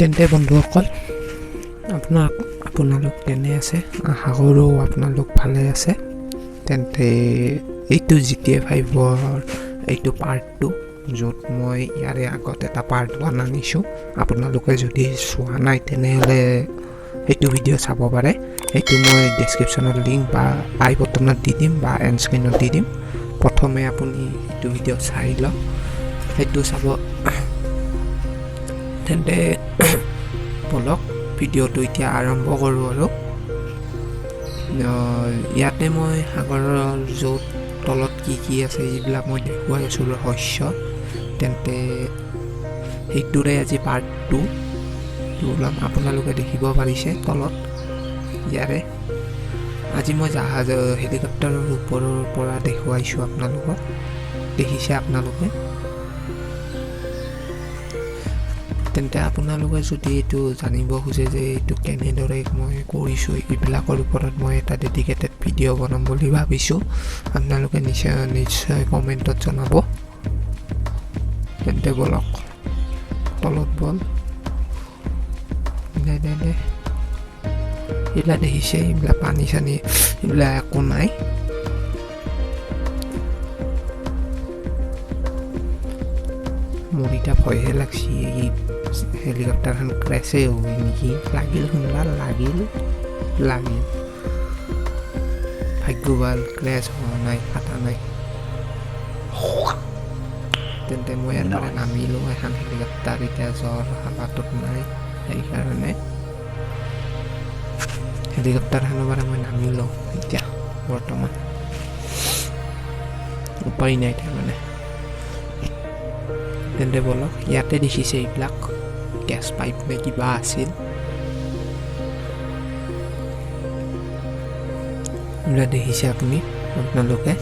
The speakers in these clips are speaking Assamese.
তেন্তে বন্ধুসকল আপোনালোক কেনে আছে? আশা কৰোঁ আপোনালোক ভালে আছে। তেন্তে এইটো GTA 5ৰ এইটো পাৰ্ট 2, য'ত মই ইয়াৰে আগত এটা পাৰ্ট 1 আনিছোঁ। আপোনালোকে যদি চোৱা নাই তেনেহ'লে সেইটো ভিডিঅ' চাব পাৰে। সেইটো মই ডেছক্ৰিপশ্যনত লিংক বা আই বটনত দি দিম বা এণ্ড স্ক্ৰীণত দি দিম। প্ৰথমে আপুনি এইটো ভিডিঅ' চাই লওক, সেইটো চাব। তেন্তে বলক ভিডিঅ'টো এতিয়া আৰম্ভ কৰোঁ। আৰু ইয়াতে মই সাগৰৰ য'ত তলত কি আছে এইবিলাক মই দেখুৱাই আছোঁ ৰহস্য। তেন্তে সেইটোৰে আজি পাৰ্ট 2 ওলাম। আপোনালোকে দেখিব পাৰিছে তলত ইয়াৰে। আজি মই হেলিকপ্টাৰৰ ওপৰৰ পৰা দেখুৱাইছোঁ আপোনালোকক, দেখিছে আপোনালোকে। তেন্তে আপোনালোকে যদি এইটো জানিব খোজে যে এইটো কেনেদৰে মই কৰিছোঁ, এইবিলাকৰ ওপৰত মই এটা ডেডিকেটেড ভিডিঅ' বনাম বুলি ভাবিছোঁ। আপোনালোকে নিশ্চয় কমেণ্টত জনাব। তেন্তে বলক তলত বল। এইবিলাক দেখিছে, এইবিলাক পানী চানী এইবিলাক একো নাই। মোৰ এতিয়া ভয়হে লাগছি, এই হেলিকপ্টাৰখন ক্ৰেছে হ'ব নেকি? লাগিল ভাগ্য ভাল, ক্ৰেছ হোৱা নাই, ফাটা নাই। তেন্তে মই ইয়াৰ নামিলোঁ। এখন হেলিকপ্টাৰ এতিয়া জ্বৰ হাবাটোত নাই, সেইকাৰণে হেলিকপ্টাৰখনৰ পৰা মই নামি লওঁ এতিয়া বৰ্তমান। উপায় নাই তাৰমানে। তেন্তে বলক, ইয়াতে দেখিছে এইবিলাক গেছ পাইপ নে কিবা আছিল, এইবিলাক দেখিছে আপোনালোকে।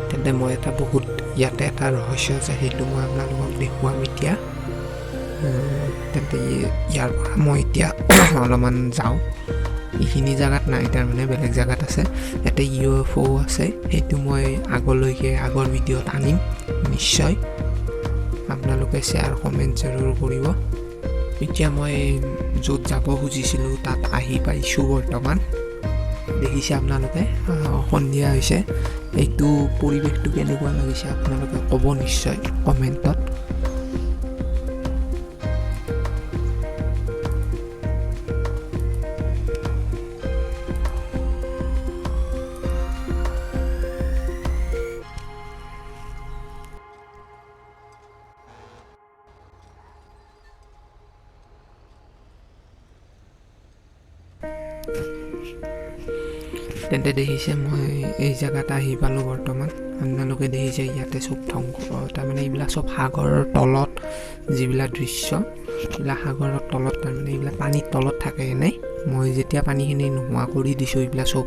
তেন্তে মই ইয়াতে এটা ৰহস্য আছে, সেইটো মই আপোনালোকক দেখুৱাম এতিয়া। তেন্তে ইয়াৰ পৰা মই এতিয়া অলপমান যাওঁ। এইখিনি জেগাত নাই, তাৰমানে বেলেগ জেগাত আছে। ইয়াতে UFO আছে, সেইটো মই আগৰ ভিডিঅ'ত আনিম নিশ্চয়। আপোনালোকে শ্বেয়াৰ কমেণ্ট জৰুৰ কৰিব। এতিয়া মই য'ত যাব খুজিছিলোঁ তাত আহি পাইছোঁ বৰ্তমান। দেখিছে আপোনালোকে, সন্ধিয়া হৈছে। এইটো পৰিৱেশটো কেনেকুৱা লাগিছে আপোনালোকে ক'ব নিশ্চয় কমেণ্টত। তেন্তে দেখিছে মই এই জেগাত আহি পালোঁ বৰ্তমান। আপোনালোকে দেখিছে ইয়াতে চব ধ্বংস, তাৰমানে এইবিলাক চব সাগৰৰ তলত যিবিলাক দৃশ্য, এইবিলাক সাগৰৰ তলত, তাৰমানে এইবিলাক পানীৰ তলত থাকে। এনেই মই যেতিয়া পানীখিনি নোহোৱা কৰি দিছোঁ, এইবিলাক চব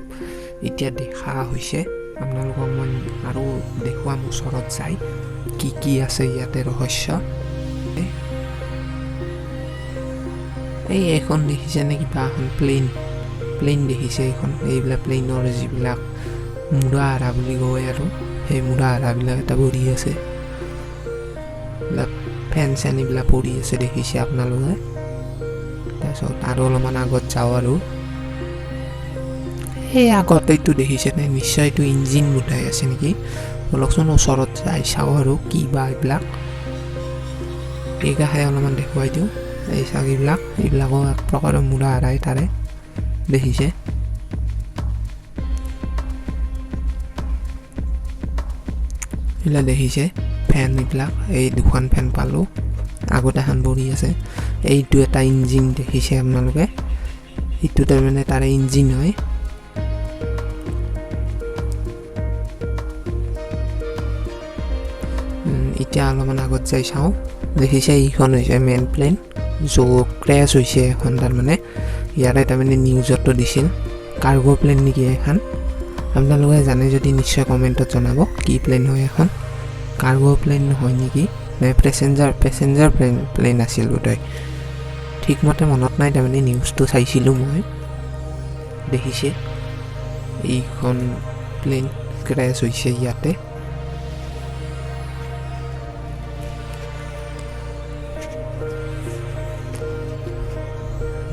এতিয়া দেখা হৈছে। আপোনালোকক মই আৰু দেখুৱাম ওচৰত যাই কি আছে ইয়াতে ৰহস্য। এইখন দেখিছেনে কিবা এখন প্লেইন দেখিছে এইখন? এইবিলাক প্লেইনৰ যিবিলাক মূৰা হাৰা বুলি কয়, আৰু সেই মূৰা হাৰাবিলাক এটা পৰি আছে। এইবিলাক ফেন চেন এইবিলাক পৰি আছে, দেখিছে আপোনালোকে। তাৰপিছত আৰু অলপমান আগত যাওঁ, আৰু সেই আগত এইটো দেখিছেনে? নিশ্চয় এইটো ইঞ্জিন গোটাই আছে নেকি? অলপচোন ওচৰত যাই চাওঁ আৰু কি বা এইবিলাক। এইকাষে অলপমান দেখুৱাই দিওঁ। এই চাওক, এইবিলাকো এক প্ৰকাৰৰ মূৰা হাৰাই তাৰে, দেখিছে? এইবিলাক দেখিছে ফেন, এইবিলাক এই দুখন ফেন পালোঁ, আগত এখন পৰি আছে। এইটো এটা ইঞ্জিন দেখিছে আপোনালোকে, এইটো তাৰমানে তাৰে ইঞ্জিন হয়। এতিয়া অলপমান আগত যাই চাওঁ। দেখিছে এইখন হৈছে মেইন প্লেন, য'ত ক্ৰেছ হৈছে এখন। তাৰমানে ইয়াৰে তাৰমানে নিউজতো দিছিল কাৰ্গো প্লেন নেকি এখন। আপোনালোকে জানে যদি নিশ্চয় কমেণ্টত জনাব কি প্লেন হয় এখন। কাৰ্গো প্লেন নহয় নেকি, নে পেচেঞ্জাৰ প্লেন আছিল বোধহয়, ঠিকমতে মনত নাই। তাৰমানে নিউজটো চাইছিলোঁ মই। দেখিছে এইখন প্লেন ক্ৰেছ হৈছে ইয়াতে।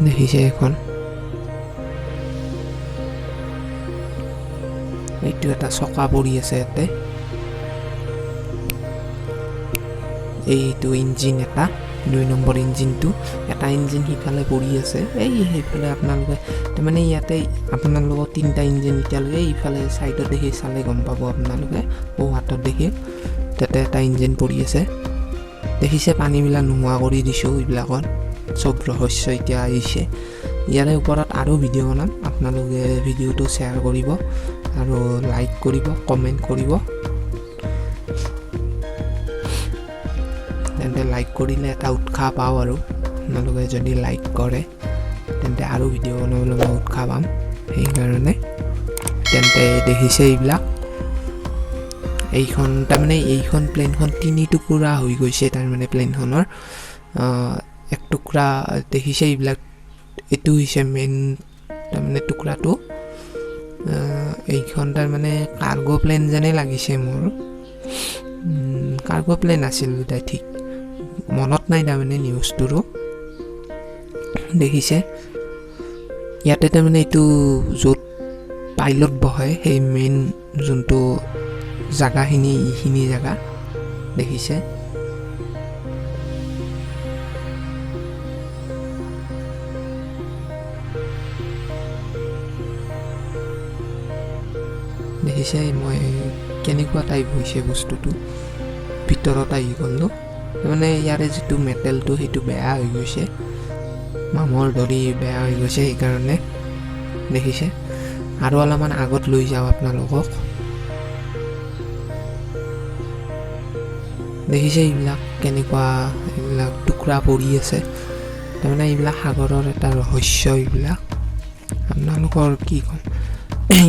দেখিছে এখন এইটো এটা চকা পৰি আছে ইয়াতে এইটো ইঞ্জিন এটা 2 নম্বৰ ইঞ্জিনটো এটা ইঞ্জিন সিফালে পৰি আছে এই সেইফালে আপোনালোকে মানে ইয়াতে আপোনালোকৰ 3টা ইঞ্জিন এতিয়ালৈকে এইফালে সাইডত দেখি চালে গম পাব আপোনালোকে ও হাতত দেখি তাতে এটা ইঞ্জিন পৰি আছে দেখিছে পানীবিলাক নোহোৱা কৰি দিছো এইবিলাকত সব ৰহস্য এতিয়া আহিছে ইয়াৰে ওপৰত আৰু ভিডিঅ' বনাম আপোনালোকে ভিডিঅ'টো শ্বেয়াৰ কৰিব আৰু লাইক কৰিব কমেন্ট কৰিব তেন্তে লাইক কৰিলে এটা উৎসাহ পাওঁ আৰু আপোনালোকে যদি লাইক কৰে তেন্তে আৰু ভিডিঅ' বনাবলৈ মই উৎসাহ পাম সেইকাৰণে তেন্তে দেখিছে এইবিলাক এইখন তাৰমানে এইখন প্লেনখন 3 টুকুৰা হৈ গৈছে তাৰমানে প্লেনখনৰ এক টুকুৰা দেখিছে এইবিলাক এটো হৈছে মেইন তাৰমানে টুকুৰাটো এইখন তাৰমানে কাৰ্গো প্লেন যেনে লাগিছে মোৰ কাৰ্গো প্লেন আছিল তাই ঠিক মনত নাই তাৰমানে নিউজটো দেখিছে ইয়াতে তাৰমানে এইটো য'ত পাইলট বহে সেই মেইন যোনটো জাগাখিনি এইখিনি জাগা দেখিছে দেখিছে মই কেনেকুৱা টাইপ হৈছে বস্তুটো ভিতৰত আহি গ'লো মানে ইয়াৰে যিটো মেটেলটো সেইটো বেয়া হৈ গৈছে মামৰ দৰি বেয়া হৈ গৈছে সেইকাৰণে দেখিছে আৰু অলপমান আগত লৈ যাওঁ আপোনালোকক দেখিছে এইবিলাক কেনেকুৱা এইবিলাক টুকুৰা পৰি আছে তাৰমানে এইবিলাক সাগৰৰ এটা ৰহস্য এইবিলাক আপোনালোকৰ কি ক'ম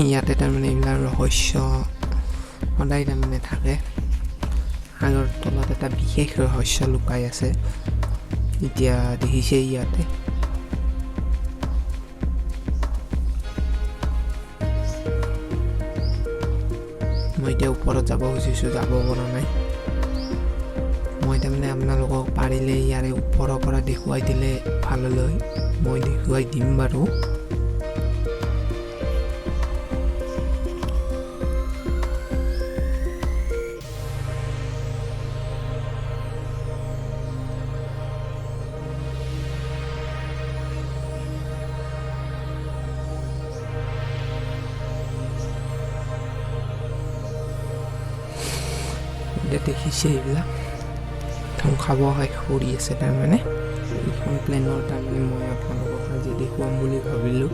ইয়াতে তাৰমানে এইবিলাক ৰহস্য সদায় তাৰমানে থাকে সাগৰৰ তলত এটা বিশেষ ৰহস্য লুকাই আছে এতিয়া দেখিছে ইয়াতে মই এতিয়া ওপৰত যাব খুজিছোঁ যাব পৰা নাই মই তাৰমানে আপোনালোকক পাৰিলে ইয়াৰে ওপৰৰ পৰা দেখুৱাই দিলে ভাল হয় মই দেখুৱাই দিম বাৰু দেখিছে এইবিলাক খাব শেষ কৰি আছে তাৰমানে এইখন প্লেনৰ তাৰমানে মই আপোনালোকক আজি দেখুৱাম বুলি ভাবিলোঁ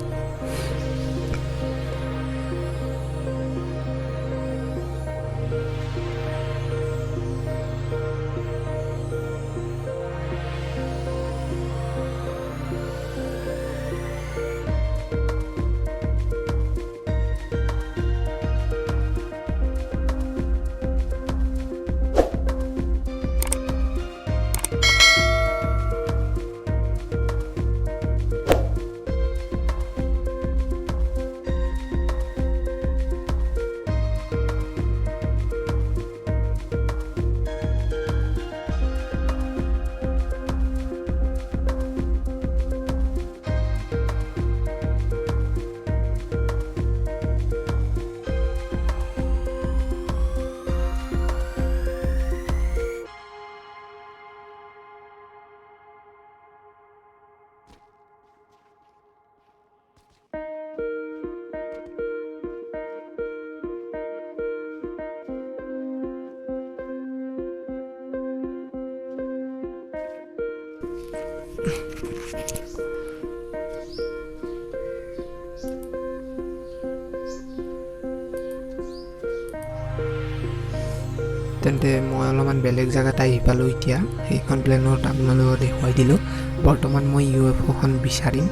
তেন্তে মই অলপমান বেলেগ জেগাত আহি পালোঁ এতিয়া সেইখন প্লেনত আপোনালোকক দেখুৱাই দিলোঁ বৰ্তমান মই UFOখন বিচাৰিম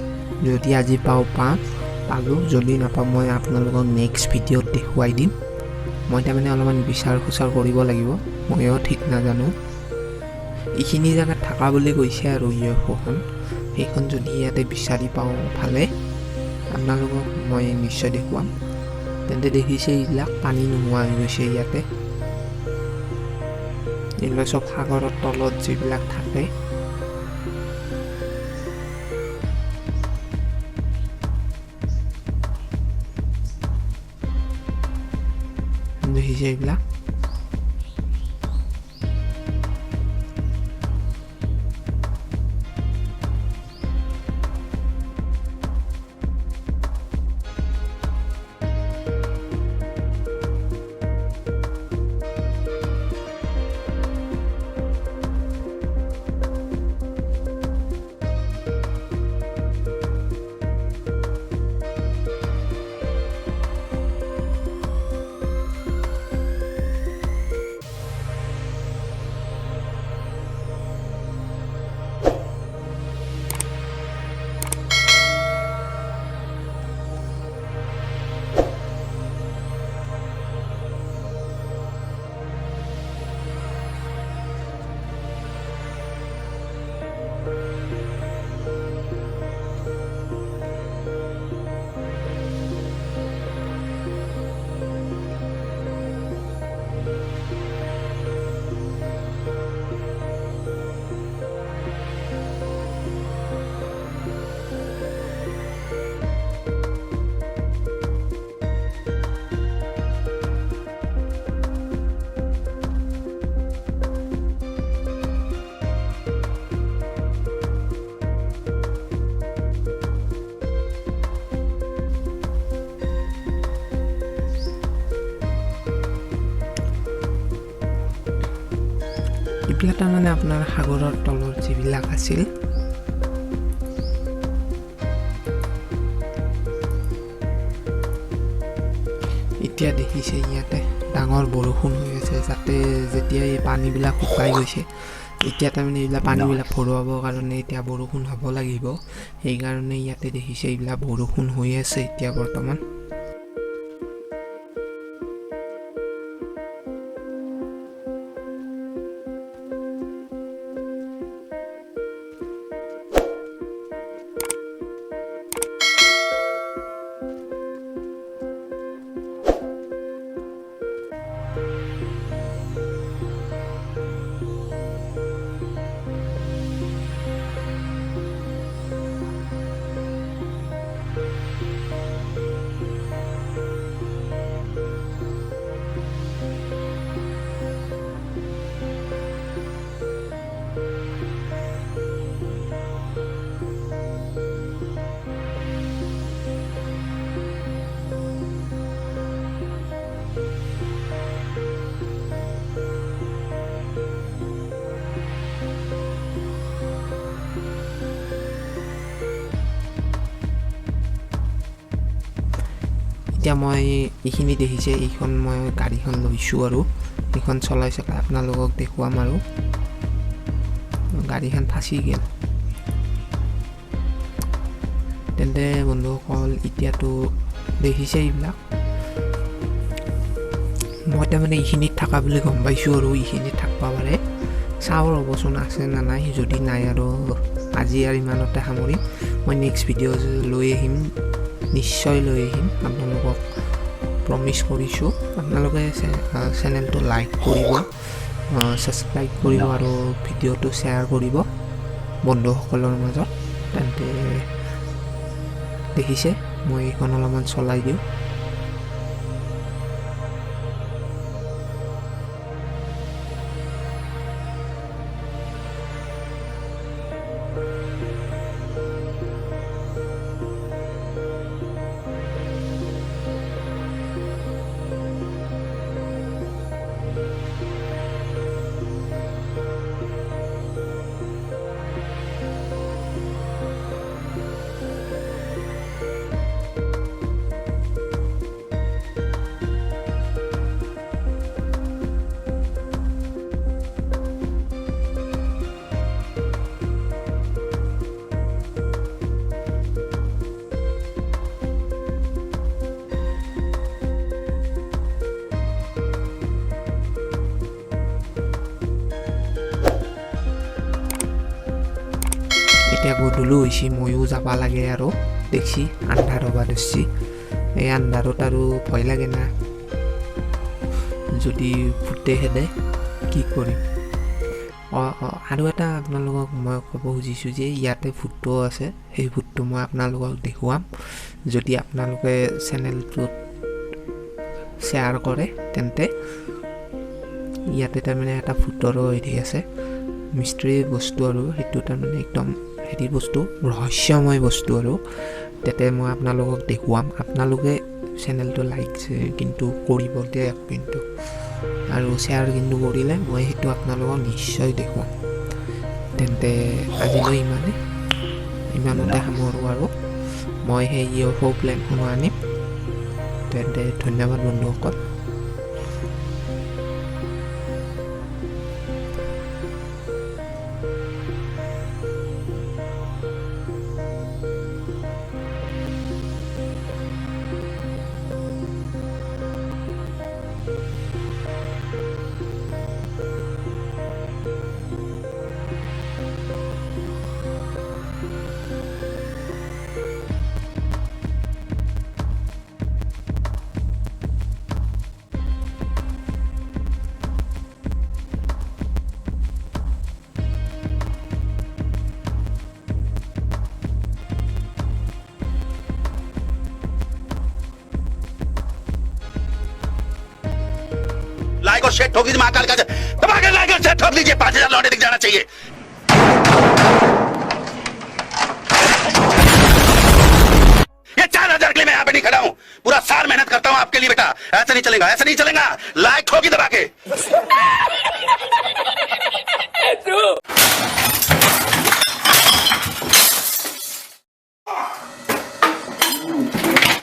যদি আজি পালোঁ যদি নাপাওঁ মই আপোনালোকক নেক্সট ভিডিঅ'ত দেখুৱাই দিম মই তাৰমানে অলপমান বিচাৰ খোচাৰ কৰিব লাগিব ময়ো ঠিক নাজানো এইখিনি জেগাত থকা বুলি কৈছে আৰু UFOখন সেইখন যদি ইয়াতে বিচাৰি পাওঁ ভালে আপোনালোকক মই নিশ্চয় দেখুৱাম তেন্তে দেখিছে এইবিলাক পানী নোহোৱা হৈ গৈছে ইয়াতে এইবিলাক সব সাগৰৰ তলত যিবিলাক থাকে দেখিছে এইবিলাক এইবিলাক তাৰমানে আপোনাৰ সাগৰৰ তলৰ যিবিলাক আছিল এতিয়া দেখিছে ইয়াতে ডাঙৰ বৰষুণ হৈ আছে যাতে যেতিয়া এই পানীবিলাক শুকাই গৈছে এতিয়া তাৰমানে এইবিলাক পানীবিলাক ভৰোৱাবৰ কাৰণে এতিয়া বৰষুণ হ'ব লাগিব সেইকাৰণে ইয়াতে দেখিছে এইবিলাক বৰষুণ হৈ আছে এতিয়া বৰ্তমান এতিয়া মই এইখিনি দেখিছে এইখন মই গাড়ীখন লৈছোঁ আৰু এইখন চলাই আপোনালোকক দেখুৱাম আৰু গাড়ীখন ফাঁচি গ'ল তেন্তে বন্ধুসকল এতিয়াতো দেখিছে এইবিলাক মই তাৰমানে এইখিনিত থকা বুলি গম পাইছোঁ আৰু এইখিনিত থাকিব পাৰে চাওঁ ৰ'বচোন আছে নে নাই যদি নাই আৰু আজি আৰু ইমানতে সামৰিম মই নেক্সট ভিডিঅ' লৈ আহিম নিশ্চয় লৈ আহিম আপোনালোকক প্ৰমিছ কৰিছোঁ আপোনালোকে চেনেলটো লাইক কৰিব ছাবস্ক্ৰাইব কৰিব আৰু ভিডিঅ'টো শ্বেয়াৰ কৰিব বন্ধুসকলৰ মাজত তেন্তে দেখিছে মই এইখন অলপমান চলাই দিওঁ এতিয়া গধূলি হৈছে ময়ো যাব লাগে আৰু দেখছি আন্ধাৰ হ'ব ধৰিছি এই আন্ধাৰত আৰু ভয় লাগে না যদি ভূতে খেদে কি কৰিম আৰু এটা আপোনালোকক মই ক'ব খুজিছোঁ যে ইয়াতে ভূতটো আছে সেই ভূতটো মই আপোনালোকক দেখুৱাম যদি আপোনালোকে চেনেলটোত শ্বেয়াৰ কৰে তেন্তে ইয়াতে তাৰমানে এটা ভূতৰো হেৰি আছে, মিষ্ট্ৰী বস্তু, আৰু সেইটো তাৰমানে একদম হেৰি বস্তু, ৰহস্যময় বস্তু, আৰু তাতে মই আপোনালোকক দেখুৱাম। আপোনালোকে চেনেলটো লাইক কিন্তু কৰিব দিয়ে কিন্তু, আৰু শ্বেয়াৰ কিন্তু কৰিলে মই সেইটো আপোনালোকক নিশ্চয় দেখুৱাম। তেন্তে আজিলৈ ইমানতে সামৰোঁ, আৰু মই সেই UFO প্লেনখনো আনিম। তেন্তে ধন্যবাদ বন্ধুসকল। लाइक और शेयर ठोक दीजिए, महाकाल का दबा के लाइक और शेयर ठोक दीजिए, 5000 लौटे दिख जाना चाहिए। ये 4000 के लिए मैं यहाँ पे नहीं खड़ा हूँ, पूरा साल मेहनत करता हूँ आपके लिए बेटा। ऐसा नहीं चलेगा, ऐसा नहीं चलेगा। लाइक ठोकी दबा के।